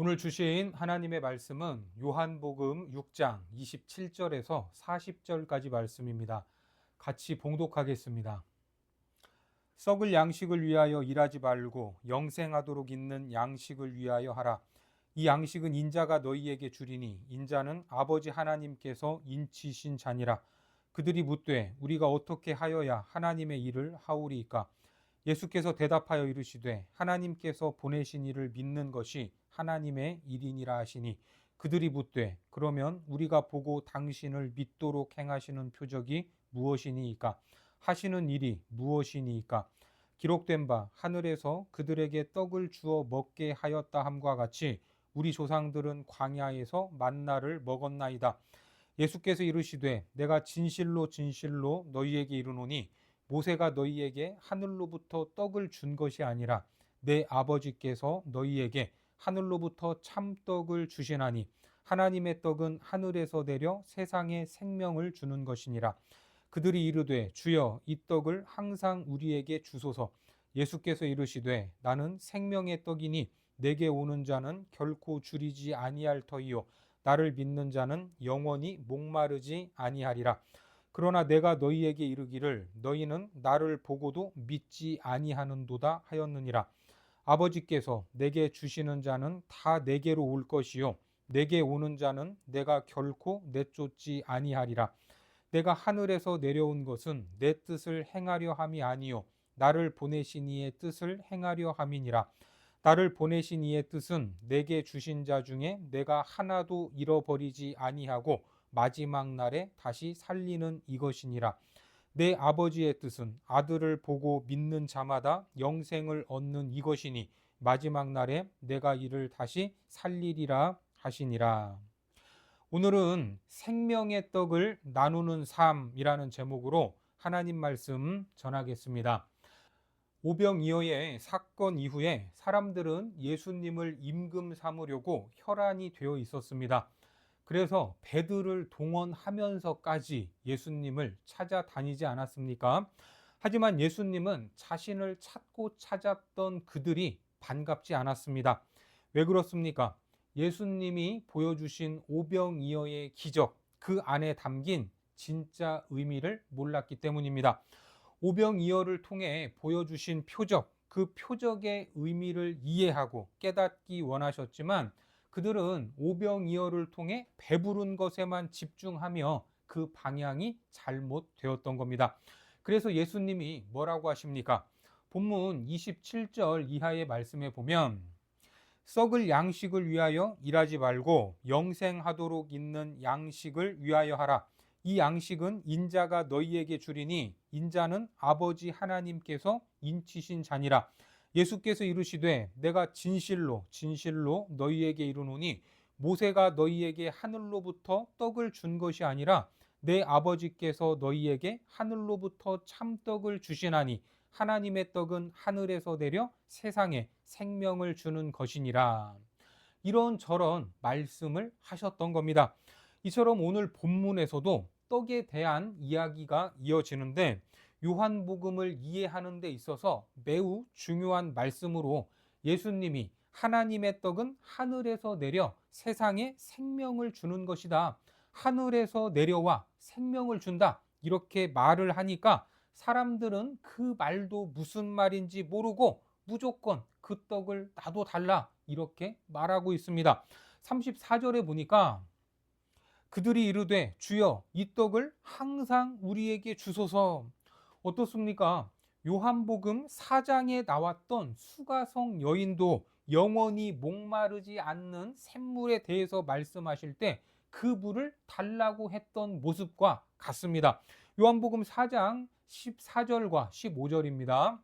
오늘 주신 하나님의 말씀은 요한복음 6장 27절에서 40절까지 말씀입니다. 같이 봉독하겠습니다. 썩을 양식을 위하여 일하지 말고 영생하도록 있는 양식을 위하여 하라. 이 양식은 인자가 너희에게 주리니 인자는 아버지 하나님께서 인치신 자니라. 그들이 묻되 우리가 어떻게 하여야 하나님의 일을 하오리이까? 예수께서 대답하여 이르시되 하나님께서 보내신 이를 믿는 것이 하나님의 일이니라 하시니 그들이 묻되 그러면 우리가 보고 당신을 믿도록 행하시는 표적이 무엇이니이까? 하시는 일이 무엇이니이까? 기록된 바 하늘에서 그들에게 떡을 주어 먹게 하였다 함과 같이 우리 조상들은 광야에서 만나를 먹었나이다. 예수께서 이르시되 내가 진실로 진실로 너희에게 이르노니 모세가 너희에게 하늘로부터 떡을 준 것이 아니라 내 아버지께서 너희에게 하늘로부터 참떡을 주시나니 하나님의 떡은 하늘에서 내려 세상에 생명을 주는 것이니라. 그들이 이르되 주여 이 떡을 항상 우리에게 주소서. 예수께서 이르시되 나는 생명의 떡이니 내게 오는 자는 결코 줄이지 아니할 터이요 나를 믿는 자는 영원히 목마르지 아니하리라. 그러나 내가 너희에게 이르기를 너희는 나를 보고도 믿지 아니하는도다 하였느니라. 아버지께서 내게 주시는 자는 다 내게로 올 것이요 내게 오는 자는 내가 결코 내쫓지 아니하리라. 내가 하늘에서 내려온 것은 내 뜻을 행하려 함이 아니요 나를 보내신 이의 뜻을 행하려 함이니라. 나를 보내신 이의 뜻은 내게 주신 자 중에 내가 하나도 잃어버리지 아니하고 마지막 날에 다시 살리는 이것이니라. 내 아버지의 뜻은 아들을 보고 믿는 자마다 영생을 얻는 이것이니 마지막 날에 내가 이를 다시 살리리라 하시니라. 오늘은 생명의 떡을 나누는 삶이라는 제목으로 하나님 말씀 전하겠습니다. 오병이어의 사건 이후에 사람들은 예수님을 임금 삼으려고 혈안이 되어 있었습니다. 그래서 배들을 동원하면서까지 예수님을 찾아다니지 않았습니까? 하지만 예수님은 자신을 찾고 찾았던 그들이 반갑지 않았습니다. 왜 그렇습니까? 예수님이 보여주신 오병이어의 기적, 그 안에 담긴 진짜 의미를 몰랐기 때문입니다. 오병이어를 통해 보여주신 표적, 그 표적의 의미를 이해하고 깨닫기 원하셨지만 그들은 오병이어를 통해 배부른 것에만 집중하며 그 방향이 잘못되었던 겁니다. 그래서 예수님이 뭐라고 하십니까? 본문 27절 이하의 말씀에 보면 썩을 양식을 위하여 일하지 말고 영생하도록 있는 양식을 위하여 하라. 이 양식은 인자가 너희에게 주리니 인자는 아버지 하나님께서 인치신 자니라. 예수께서 이르시되 내가 진실로 진실로 너희에게 이르노니 모세가 너희에게 하늘로부터 떡을 준 것이 아니라 내 아버지께서 너희에게 하늘로부터 참떡을 주시나니 하나님의 떡은 하늘에서 내려 세상에 생명을 주는 것이니라. 이런저런 말씀을 하셨던 겁니다. 이처럼 오늘 본문에서도 떡에 대한 이야기가 이어지는데 요한복음을 이해하는 데 있어서 매우 중요한 말씀으로 예수님이 하나님의 떡은 하늘에서 내려 세상에 생명을 주는 것이다. 하늘에서 내려와 생명을 준다. 이렇게 말을 하니까 사람들은 그 말도 무슨 말인지 모르고 무조건 그 떡을 나도 달라 이렇게 말하고 있습니다. 34절에 보니까 그들이 이르되 주여 이 떡을 항상 우리에게 주소서. 어떻습니까? 요한복음 4장에 나왔던 수가성 여인도 영원히 목마르지 않는 샘물에 대해서 말씀하실 때 그 물을 달라고 했던 모습과 같습니다. 요한복음 4장 14절과 15절입니다.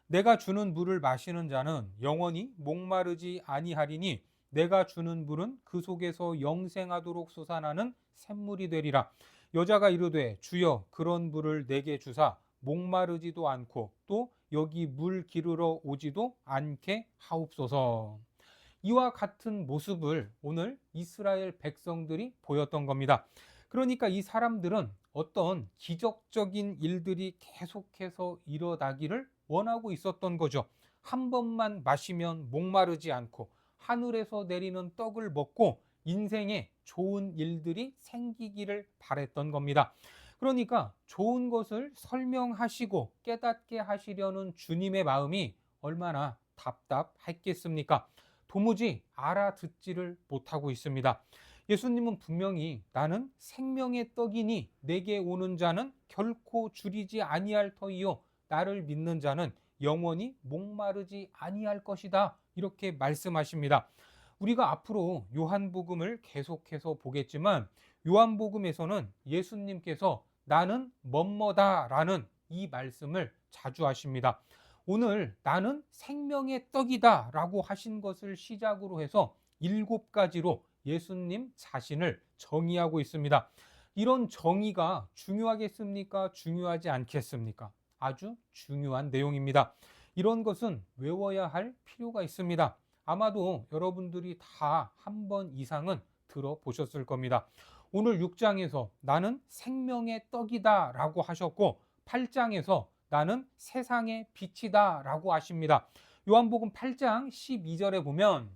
내가 주는 물을 마시는 자는 영원히 목마르지 아니하리니 내가 주는 물은 그 속에서 영생하도록 솟아나는 샘물이 되리라. 여자가 이르되 주여 그런 물을 내게 주사 목마르지도 않고 또 여기 물 기르러 오지도 않게 하옵소서. 이와 같은 모습을 오늘 이스라엘 백성들이 보였던 겁니다. 그러니까 이 사람들은 어떤 기적적인 일들이 계속해서 일어나기를 원하고 있었던 거죠. 한 번만 마시면 목마르지 않고 하늘에서 내리는 떡을 먹고 인생에 좋은 일들이 생기기를 바랬던 겁니다. 그러니까 좋은 것을 설명하시고 깨닫게 하시려는 주님의 마음이 얼마나 답답했겠습니까? 도무지 알아듣지를 못하고 있습니다. 예수님은 분명히 나는 생명의 떡이니 내게 오는 자는 결코 줄이지 아니할 터이요 나를 믿는 자는 영원히 목마르지 아니할 것이다. 이렇게 말씀하십니다. 우리가 앞으로 요한복음을 계속해서 보겠지만 요한복음에서는 예수님께서 나는 뭐뭐다라는 이 말씀을 자주 하십니다. 오늘 나는 생명의 떡이다라고 하신 것을 시작으로 해서 7가지로 예수님 자신을 정의하고 있습니다. 이런 정의가 중요하겠습니까? 중요하지 않겠습니까? 아주 중요한 내용입니다. 이런 것은 외워야 할 필요가 있습니다. 아마도 여러분들이 다 한 번 이상은 들어보셨을 겁니다. 오늘 6장에서 나는 생명의 떡이다 라고 하셨고 8장에서 나는 세상의 빛이다 라고 하십니다. 요한복음 8장 12절에 보면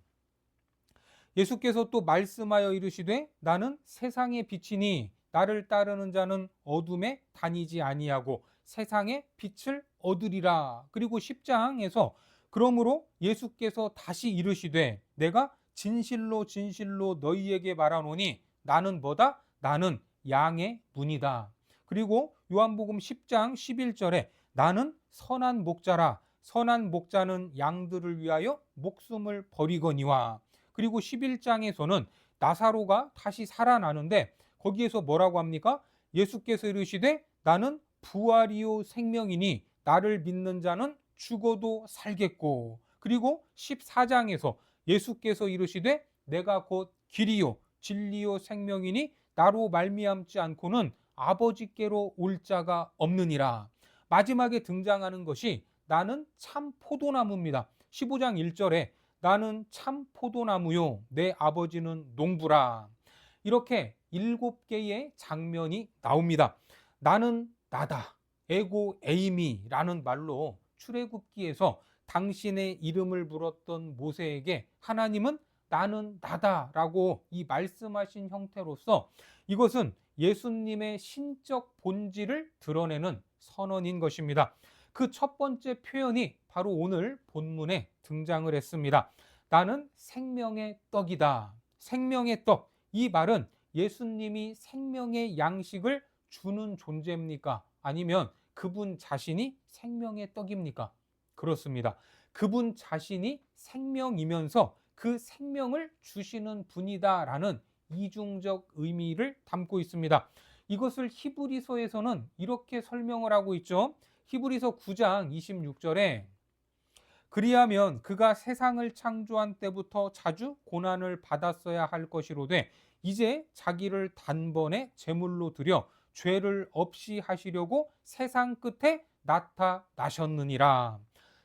예수께서 또 말씀하여 이르시되 나는 세상의 빛이니 나를 따르는 자는 어둠에 다니지 아니하고 세상의 빛을 얻으리라. 그리고 10장에서 그러므로 예수께서 다시 이르시되 내가 진실로 진실로 너희에게 말하노니 나는 뭐다? 나는 양의 문이다. 그리고 요한복음 10장 11절에 나는 선한 목자라. 선한 목자는 양들을 위하여 목숨을 버리거니와. 그리고 11장에서는 나사로가 다시 살아나는데 거기에서 뭐라고 합니까? 예수께서 이르시되 나는 부활이요 생명이니 나를 믿는 자는 죽어도 살겠고. 그리고 14장에서 예수께서 이르시되 내가 곧 길이요 진리요 생명이니 나로 말미암지 않고는 아버지께로 올 자가 없느니라. 마지막에 등장하는 것이 나는 참 포도나무입니다. 15장 1절에 나는 참 포도나무요 내 아버지는 농부라. 이렇게 7개의 장면이 나옵니다. 나는 나다. 에고 에이미라는 말로 출애굽기에서 당신의 이름을 불었던 모세에게 하나님은 나는 나다라고 이 말씀하신 형태로서 이것은 예수님의 신적 본질을 드러내는 선언인 것입니다. 그 첫 번째 표현이 바로 오늘 본문에 등장을 했습니다. 나는 생명의 떡이다. 생명의 떡. 이 말은 예수님이 생명의 양식을 주는 존재입니까? 아니면 그분 자신이 생명의 떡입니까? 그렇습니다. 그분 자신이 생명이면서 그 생명을 주시는 분이다라는 이중적 의미를 담고 있습니다. 이것을 히브리서에서는 이렇게 설명을 하고 있죠. 히브리서 9장 26절에 그리하면 그가 세상을 창조한 때부터 자주 고난을 받았어야 할 것이로되 이제 자기를 단번에 제물로 드려 죄를 없이 하시려고 세상 끝에 나타나셨느니라.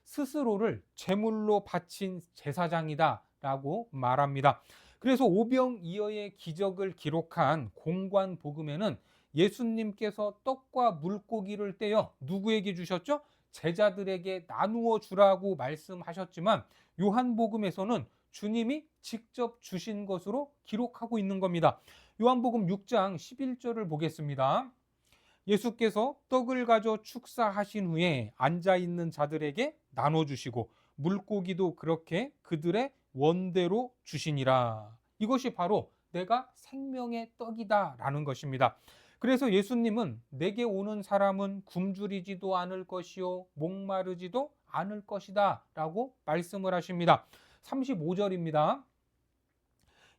스스로를 제물로 바친 제사장이다 라고 말합니다. 그래서 오병이어의 기적을 기록한 공관복음에는 예수님께서 떡과 물고기를 떼어 누구에게 주셨죠? 제자들에게 나누어 주라고 말씀하셨지만 요한복음에서는 주님이 직접 주신 것으로 기록하고 있는 겁니다. 요한복음 6장 11절을 보겠습니다. 예수께서 떡을 가져 축사하신 후에 앉아있는 자들에게 나눠주시고 물고기도 그렇게 그들의 원대로 주시니라. 이것이 바로 내가 생명의 떡이다 라는 것입니다. 그래서 예수님은 내게 오는 사람은 굶주리지도 않을 것이요 목마르지도 않을 것이다 라고 말씀을 하십니다. 35절입니다.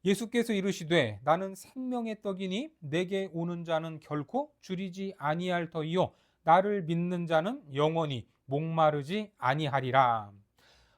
예수께서 이르시되 나는 생명의 떡이니 내게 오는 자는 결코 줄이지 아니할 터이요 나를 믿는 자는 영원히 목마르지 아니하리라.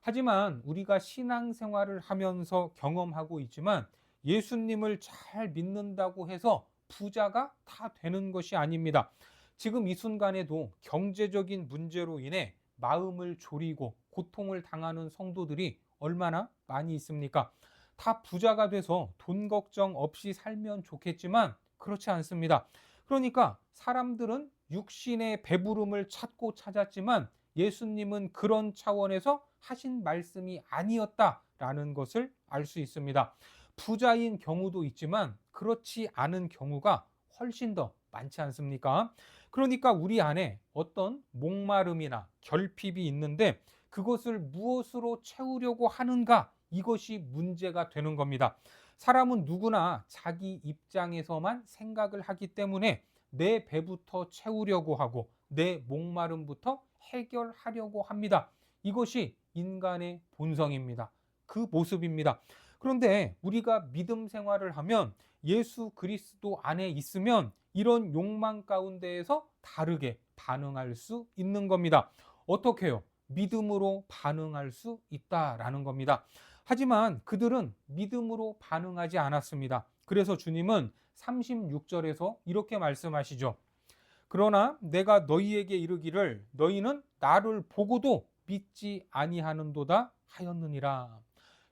하지만 우리가 신앙생활을 하면서 경험하고 있지만 예수님을 잘 믿는다고 해서 부자가 다 되는 것이 아닙니다. 지금 이 순간에도 경제적인 문제로 인해 마음을 졸이고 고통을 당하는 성도들이 얼마나 많이 있습니까? 다 부자가 돼서 돈 걱정 없이 살면 좋겠지만 그렇지 않습니다. 그러니까 사람들은 육신의 배부름을 찾고 찾았지만 예수님은 그런 차원에서 하신 말씀이 아니었다라는 것을 알 수 있습니다. 부자인 경우도 있지만 그렇지 않은 경우가 훨씬 더 많지 않습니까? 그러니까 우리 안에 어떤 목마름이나 결핍이 있는데 그것을 무엇으로 채우려고 하는가? 이것이 문제가 되는 겁니다. 사람은 누구나 자기 입장에서만 생각을 하기 때문에 내 배부터 채우려고 하고 내 목마름부터 해결하려고 합니다. 이것이 인간의 본성입니다. 그 모습입니다. 그런데 우리가 믿음 생활을 하면 예수 그리스도 안에 있으면 이런 욕망 가운데에서 다르게 반응할 수 있는 겁니다. 어떻게요? 믿음으로 반응할 수 있다라는 겁니다. 하지만 그들은 믿음으로 반응하지 않았습니다. 그래서 주님은 36절에서 이렇게 말씀하시죠. 그러나 내가 너희에게 이르기를 너희는 나를 보고도 믿지 아니하는도다 하였느니라.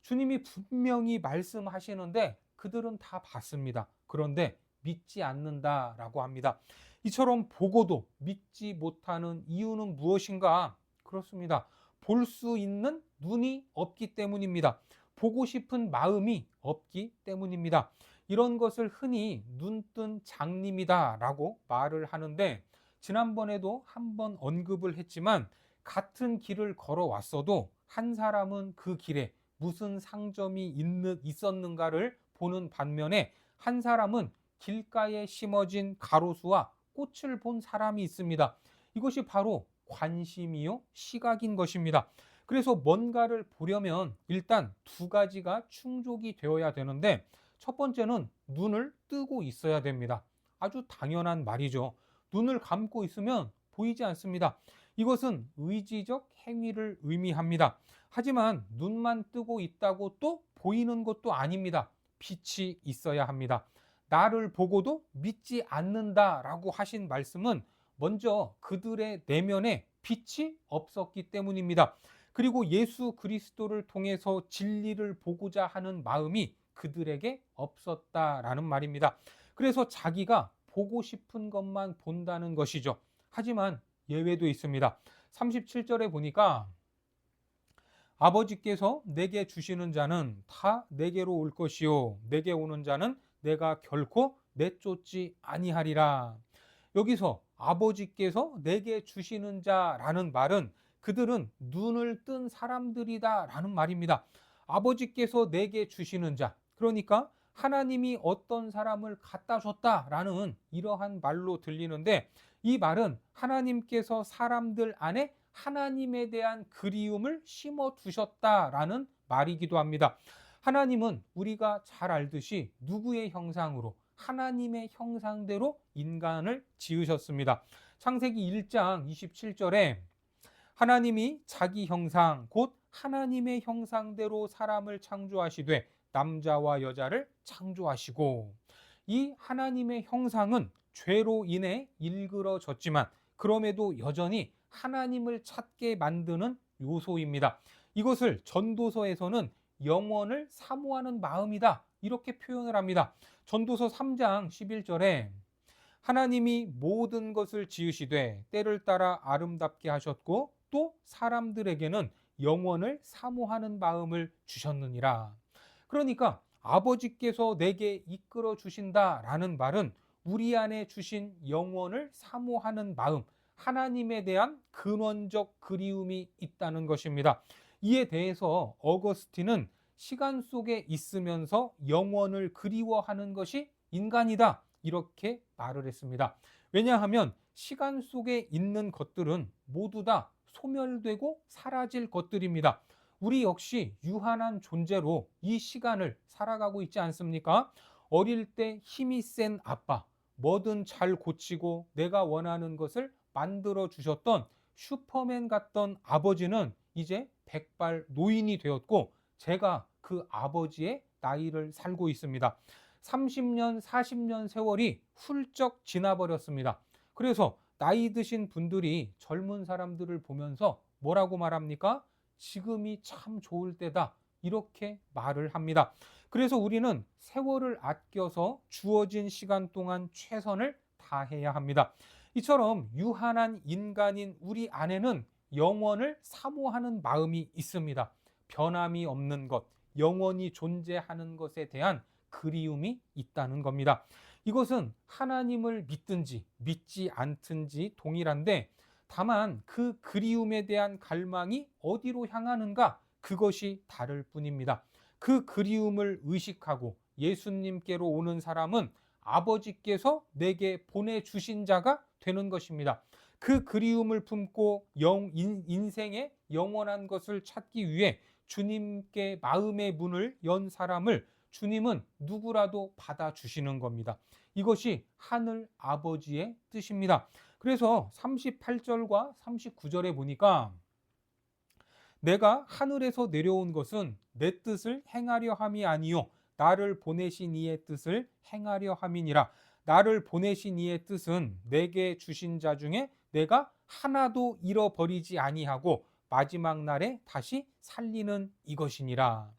주님이 분명히 말씀하시는데 그들은 다 봤습니다. 그런데 믿지 않는다라고 합니다. 이처럼 보고도 믿지 못하는 이유는 무엇인가? 그렇습니다. 볼 수 있는 눈이 없기 때문입니다. 보고 싶은 마음이 없기 때문입니다. 이런 것을 흔히 눈뜬 장님이다라고 말을 하는데 지난번에도 한번 언급을 했지만 같은 길을 걸어왔어도 한 사람은 그 길에 무슨 상점이 있었는가를 보는 반면에 한 사람은 길가에 심어진 가로수와 꽃을 본 사람이 있습니다. 이것이 바로 관심이요 시각인 것입니다. 그래서 뭔가를 보려면 일단 두 가지가 충족이 되어야 되는데 첫 번째는 눈을 뜨고 있어야 됩니다. 아주 당연한 말이죠. 눈을 감고 있으면 보이지 않습니다. 이것은 의지적 행위를 의미합니다. 하지만 눈만 뜨고 있다고 또 보이는 것도 아닙니다. 빛이 있어야 합니다. 나를 보고도 믿지 않는다라고 하신 말씀은 먼저 그들의 내면에 빛이 없었기 때문입니다. 그리고 예수 그리스도를 통해서 진리를 보고자 하는 마음이 그들에게 없었다라는 말입니다. 그래서 자기가 보고 싶은 것만 본다는 것이죠. 하지만 예외도 있습니다. 37절에 보니까 아버지께서 내게 주시는 자는 다 내게로 올 것이요 내게 오는 자는 내가 결코 내쫓지 아니하리라. 여기서 아버지께서 내게 주시는 자라는 말은 그들은 눈을 뜬 사람들이다라는 말입니다. 아버지께서 내게 주시는 자, 그러니까 하나님이 어떤 사람을 갖다 줬다라는 이러한 말로 들리는데 이 말은 하나님께서 사람들 안에 하나님에 대한 그리움을 심어 두셨다라는 말이기도 합니다. 하나님은 우리가 잘 알듯이 누구의 형상으로 하나님의 형상대로 인간을 지으셨습니다. 창세기 1장 27절에 하나님이 자기 형상 곧 하나님의 형상대로 사람을 창조하시되 남자와 여자를 창조하시고 이 하나님의 형상은 죄로 인해 일그러졌지만 그럼에도 여전히 하나님을 찾게 만드는 요소입니다. 이것을 전도서에서는 영원을 사모하는 마음이다 이렇게 표현을 합니다. 전도서 3장 11절에 하나님이 모든 것을 지으시되 때를 따라 아름답게 하셨고 또 사람들에게는 영원을 사모하는 마음을 주셨느니라. 그러니까 아버지께서 내게 이끌어 주신다라는 말은 우리 안에 주신 영원을 사모하는 마음, 하나님에 대한 근원적 그리움이 있다는 것입니다. 이에 대해서 어거스틴은 시간 속에 있으면서 영원을 그리워하는 것이 인간이다. 이렇게 말을 했습니다. 왜냐하면 시간 속에 있는 것들은 모두 다 소멸되고 사라질 것들입니다. 우리 역시 유한한 존재로 이 시간을 살아가고 있지 않습니까? 어릴 때 힘이 센 아빠, 뭐든 잘 고치고 내가 원하는 것을 만들어 주셨던 슈퍼맨 같던 아버지는 이제 백발 노인이 되었고 제가 그 아버지의 나이를 살고 있습니다. 30년, 40년 세월이 훌쩍 지나버렸습니다. 그래서 나이 드신 분들이 젊은 사람들을 보면서 뭐라고 말합니까? 지금이 참 좋을 때다. 이렇게 말을 합니다. 그래서 우리는 세월을 아껴서 주어진 시간 동안 최선을 다해야 합니다. 이처럼 유한한 인간인 우리 안에는 영원을 사모하는 마음이 있습니다. 변함이 없는 것, 영원히 존재하는 것에 대한 그리움이 있다는 겁니다. 이것은 하나님을 믿든지 믿지 않든지 동일한데, 다만 그 그리움에 대한 갈망이 어디로 향하는가, 그것이 다를 뿐입니다. 그 그리움을 의식하고 예수님께로 오는 사람은 아버지께서 내게 보내주신 자가 되는 것입니다. 그 그리움을 품고 인생의 영원한 것을 찾기 위해 주님께 마음의 문을 연 사람을 주님은 누구라도 받아주시는 겁니다. 이것이 하늘 아버지의 뜻입니다. 그래서 38절과 39절에 보니까 내가 하늘에서 내려온 것은 내 뜻을 행하려 함이 아니요 나를 보내신 이의 뜻을 행하려 함이니라. 나를 보내신 이의 뜻은 내게 주신 자 중에 내가 하나도 잃어버리지 아니하고 마지막 날에 다시 살리는 이것이니라.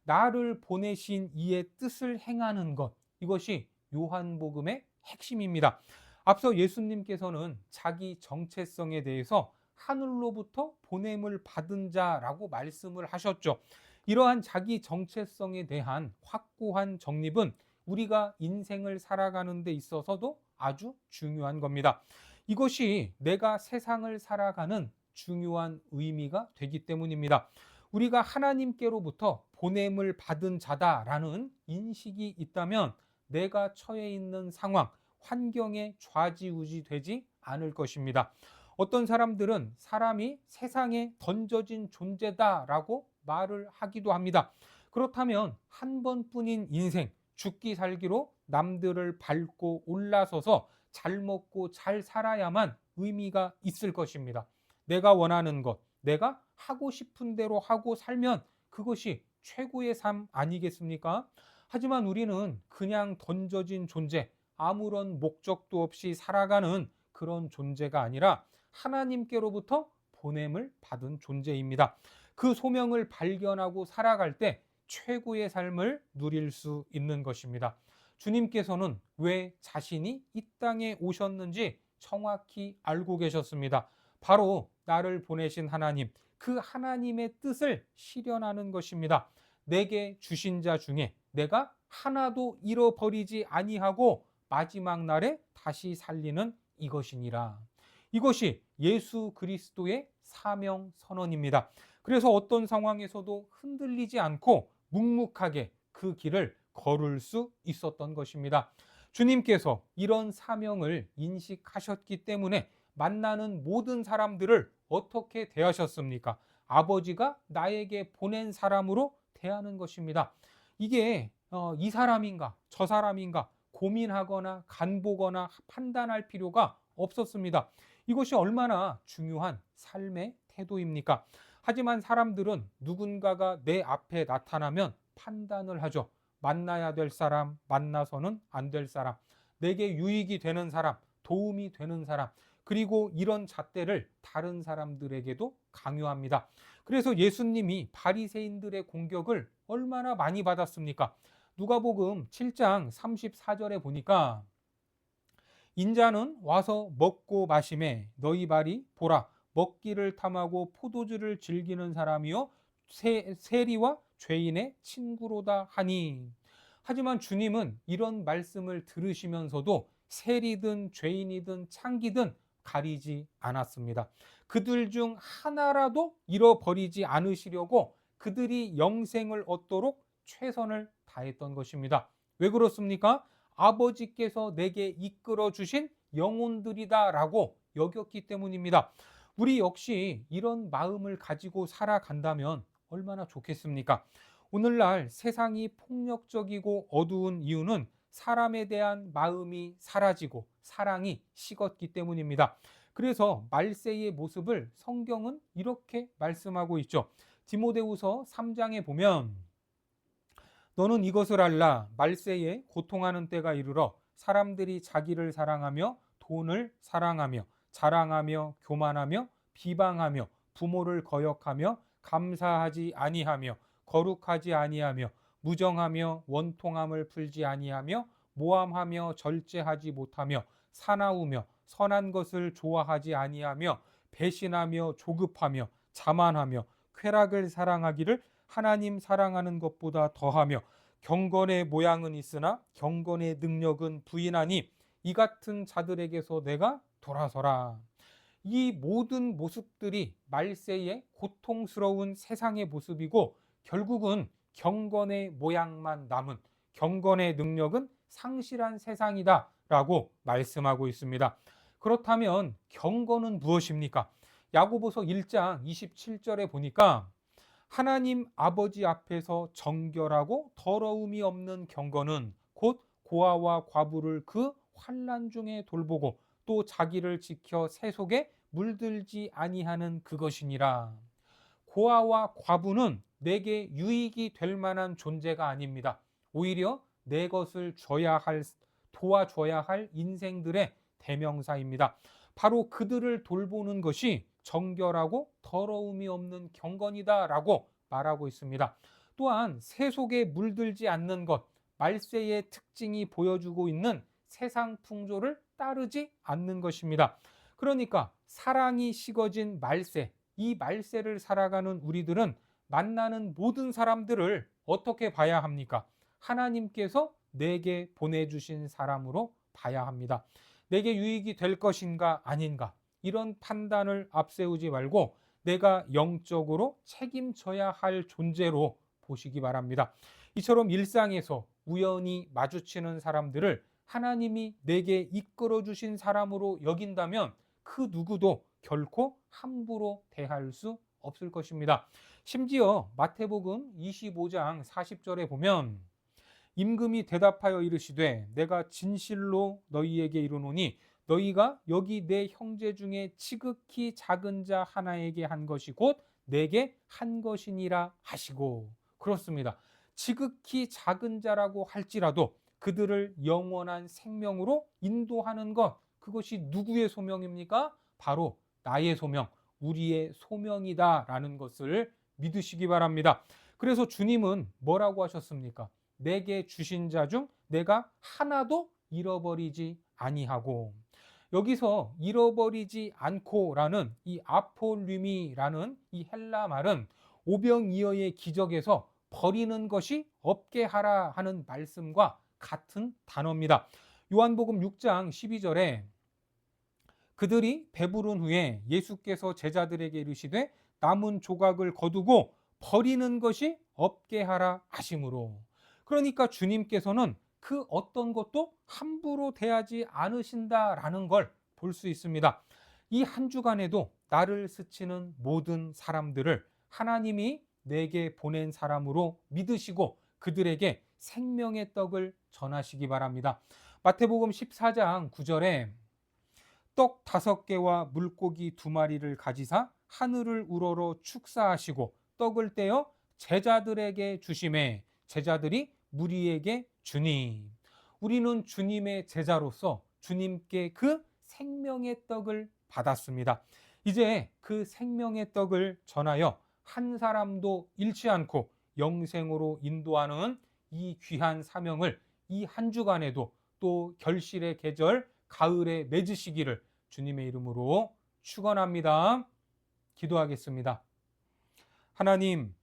나를 보내신 이의 뜻을 행하는 것, 이것이 요한복음의 핵심입니다. 앞서 예수님께서는 자기 정체성에 대해서 하늘로부터 보냄을 받은 자라고 말씀을 하셨죠. 이러한 자기 정체성에 대한 확고한 정립은 우리가 인생을 살아가는 데 있어서도 아주 중요한 겁니다. 이것이 내가 세상을 살아가는 중요한 의미가 되기 때문입니다. 우리가 하나님께로부터 보냄을 받은 자다라는 인식이 있다면 내가 처해 있는 상황, 환경에 좌지우지 되지 않을 것입니다. 어떤 사람들은 사람이 세상에 던져진 존재다라고 말을 하기도 합니다. 그렇다면 한 번뿐인 인생, 죽기 살기로 남들을 밟고 올라서서 잘 먹고 잘 살아야만 의미가 있을 것입니다. 내가 원하는 것, 내가 하고 싶은 대로 하고 살면 그것이 최고의 삶 아니겠습니까? 하지만 우리는 그냥 던져진 존재, 아무런 목적도 없이 살아가는 그런 존재가 아니라 하나님께로부터 보냄을 받은 존재입니다. 그 소명을 발견하고 살아갈 때 최고의 삶을 누릴 수 있는 것입니다. 주님께서는 왜 자신이 이 땅에 오셨는지 정확히 알고 계셨습니다. 바로 나를 보내신 하나님, 그 하나님의 뜻을 실현하는 것입니다. 내게 주신 자 중에 내가 하나도 잃어버리지 아니하고 마지막 날에 다시 살리는 이것이니라. 이것이 예수 그리스도의 사명 선언입니다. 그래서 어떤 상황에서도 흔들리지 않고 묵묵하게 그 길을 걸을 수 있었던 것입니다. 주님께서 이런 사명을 인식하셨기 때문에 만나는 모든 사람들을 어떻게 대하셨습니까? 아버지가 나에게 보낸 사람으로 대하는 것입니다. 이게 이 사람인가 저 사람인가 고민하거나 간보거나 판단할 필요가 없었습니다. 이것이 얼마나 중요한 삶의 태도입니까? 하지만 사람들은 누군가가 내 앞에 나타나면 판단을 하죠. 만나야 될 사람, 만나서는 안 될 사람, 내게 유익이 되는 사람, 도움이 되는 사람, 그리고 이런 잣대를 다른 사람들에게도 강요합니다. 그래서 예수님이 바리새인들의 공격을 얼마나 많이 받았습니까? 누가복음 7장 34절에 보니까 인자는 와서 먹고 마시매 너희 발이 보라 먹기를 탐하고 포도주를 즐기는 사람이요 세리와 죄인의 친구로다 하니. 하지만 주님은 이런 말씀을 들으시면서도 세리든 죄인이든 창기든 가리지 않았습니다. 그들 중 하나라도 잃어버리지 않으시려고 그들이 영생을 얻도록 최선을 다했던 것입니다. 왜 그렇습니까? 아버지께서 내게 이끌어 주신 영혼들이다라고 여겼기 때문입니다. 우리 역시 이런 마음을 가지고 살아간다면 얼마나 좋겠습니까? 오늘날 세상이 폭력적이고 어두운 이유는 사람에 대한 마음이 사라지고 사랑이 식었기 때문입니다. 그래서 말세의 모습을 성경은 이렇게 말씀하고 있죠. 디모데후서 3장에 보면 너는 이것을 알라. 말세에 고통하는 때가 이르러 사람들이 자기를 사랑하며 돈을 사랑하며 자랑하며 교만하며 비방하며 부모를 거역하며 감사하지 아니하며 거룩하지 아니하며 무정하며 원통함을 풀지 아니하며 모함하며 절제하지 못하며 사나우며 선한 것을 좋아하지 아니하며 배신하며 조급하며 자만하며 쾌락을 사랑하기를 하나님 사랑하는 것보다 더하며 경건의 모양은 있으나 경건의 능력은 부인하니 이 같은 자들에게서 내가 돌아서라. 이 모든 모습들이 말세의 고통스러운 세상의 모습이고 결국은 경건의 모양만 남은, 경건의 능력은 상실한 세상이다 라고 말씀하고 있습니다. 그렇다면 경건은 무엇입니까? 야고보서 1장 27절에 보니까 하나님 아버지 앞에서 정결하고 더러움이 없는 경건은 곧 고아와 과부를 그 환난 중에 돌보고 또 자기를 지켜 세 속에 물들지 아니하는 그것이니라. 고아와 과부는 내게 유익이 될 만한 존재가 아닙니다. 오히려 내 것을 도와줘야 할 인생들의 대명사입니다. 바로 그들을 돌보는 것이 정결하고 더러움이 없는 경건이다라고 말하고 있습니다. 또한 세속에 물들지 않는 것, 말세의 특징이 보여주고 있는 세상 풍조를 따르지 않는 것입니다. 그러니까 사랑이 식어진 말세, 이 말세를 살아가는 우리들은 만나는 모든 사람들을 어떻게 봐야 합니까? 하나님께서 내게 보내주신 사람으로 봐야 합니다. 내게 유익이 될 것인가 아닌가, 이런 판단을 앞세우지 말고 내가 영적으로 책임져야 할 존재로 보시기 바랍니다. 이처럼 일상에서 우연히 마주치는 사람들을 하나님이 내게 이끌어 주신 사람으로 여긴다면 그 누구도 결코 함부로 대할 수 없을 것입니다. 심지어 마태복음 25장 40절에 보면 임금이 대답하여 이르시되 내가 진실로 너희에게 이르노니 너희가 여기 내 형제 중에 지극히 작은 자 하나에게 한 것이 곧 내게 한 것이니라 하시고, 그렇습니다. 지극히 작은 자라고 할지라도 그들을 영원한 생명으로 인도하는 것, 그것이 누구의 소명입니까? 바로 나의 소명, 우리의 소명이다라는 것을 믿으시기 바랍니다. 그래서 주님은 뭐라고 하셨습니까? 내게 주신 자 중 내가 하나도 잃어버리지 아니하고, 여기서 잃어버리지 않고라는 이 아폴류미라는 이 헬라 말은 오병이어의 기적에서 버리는 것이 없게 하라 하는 말씀과 같은 단어입니다. 요한복음 6장 12절에 그들이 배부른 후에 예수께서 제자들에게 이르시되 남은 조각을 거두고 버리는 것이 없게 하라 하심으로, 그러니까 주님께서는 그 어떤 것도 함부로 대하지 않으신다라는 걸 볼 수 있습니다. 이 한 주간에도 나를 스치는 모든 사람들을 하나님이 내게 보낸 사람으로 믿으시고 그들에게 생명의 떡을 전하시기 바랍니다. 마태복음 14장 9절에 떡 5개와 물고기 2마리를 가지사 하늘을 우러러 축사하시고 떡을 떼어 제자들에게 주심에 제자들이 무리에게 주니, 우리는 주님의 제자로서 주님께 그 생명의 떡을 받았습니다. 이제 그 생명의 떡을 전하여 한 사람도 잃지 않고 영생으로 인도하는 이 귀한 사명을 이 한 주간에도 또 결실의 계절 가을에 맺으시기를 주님의 이름으로 축원합니다. 기도하겠습니다. 하나님,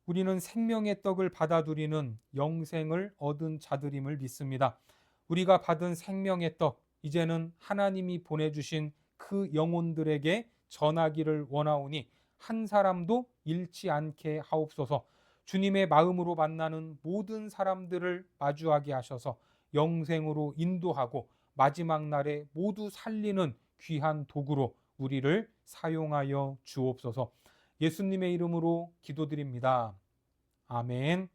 우리는 생명의 떡을 받아 누리는 영생을 얻은 자들임을 믿습니다. 우리가 받은 생명의 떡, 이제는 하나님이 보내주신 그 영혼들에게 전하기를 원하오니 한 사람도 잃지 않게 하옵소서. 주님의 마음으로 만나는 모든 사람들을 마주하게 하셔서 영생으로 인도하고 마지막 날에 모두 살리는 귀한 도구로 우리를 사용하여 주옵소서. 예수님의 이름으로 기도드립니다. 아멘.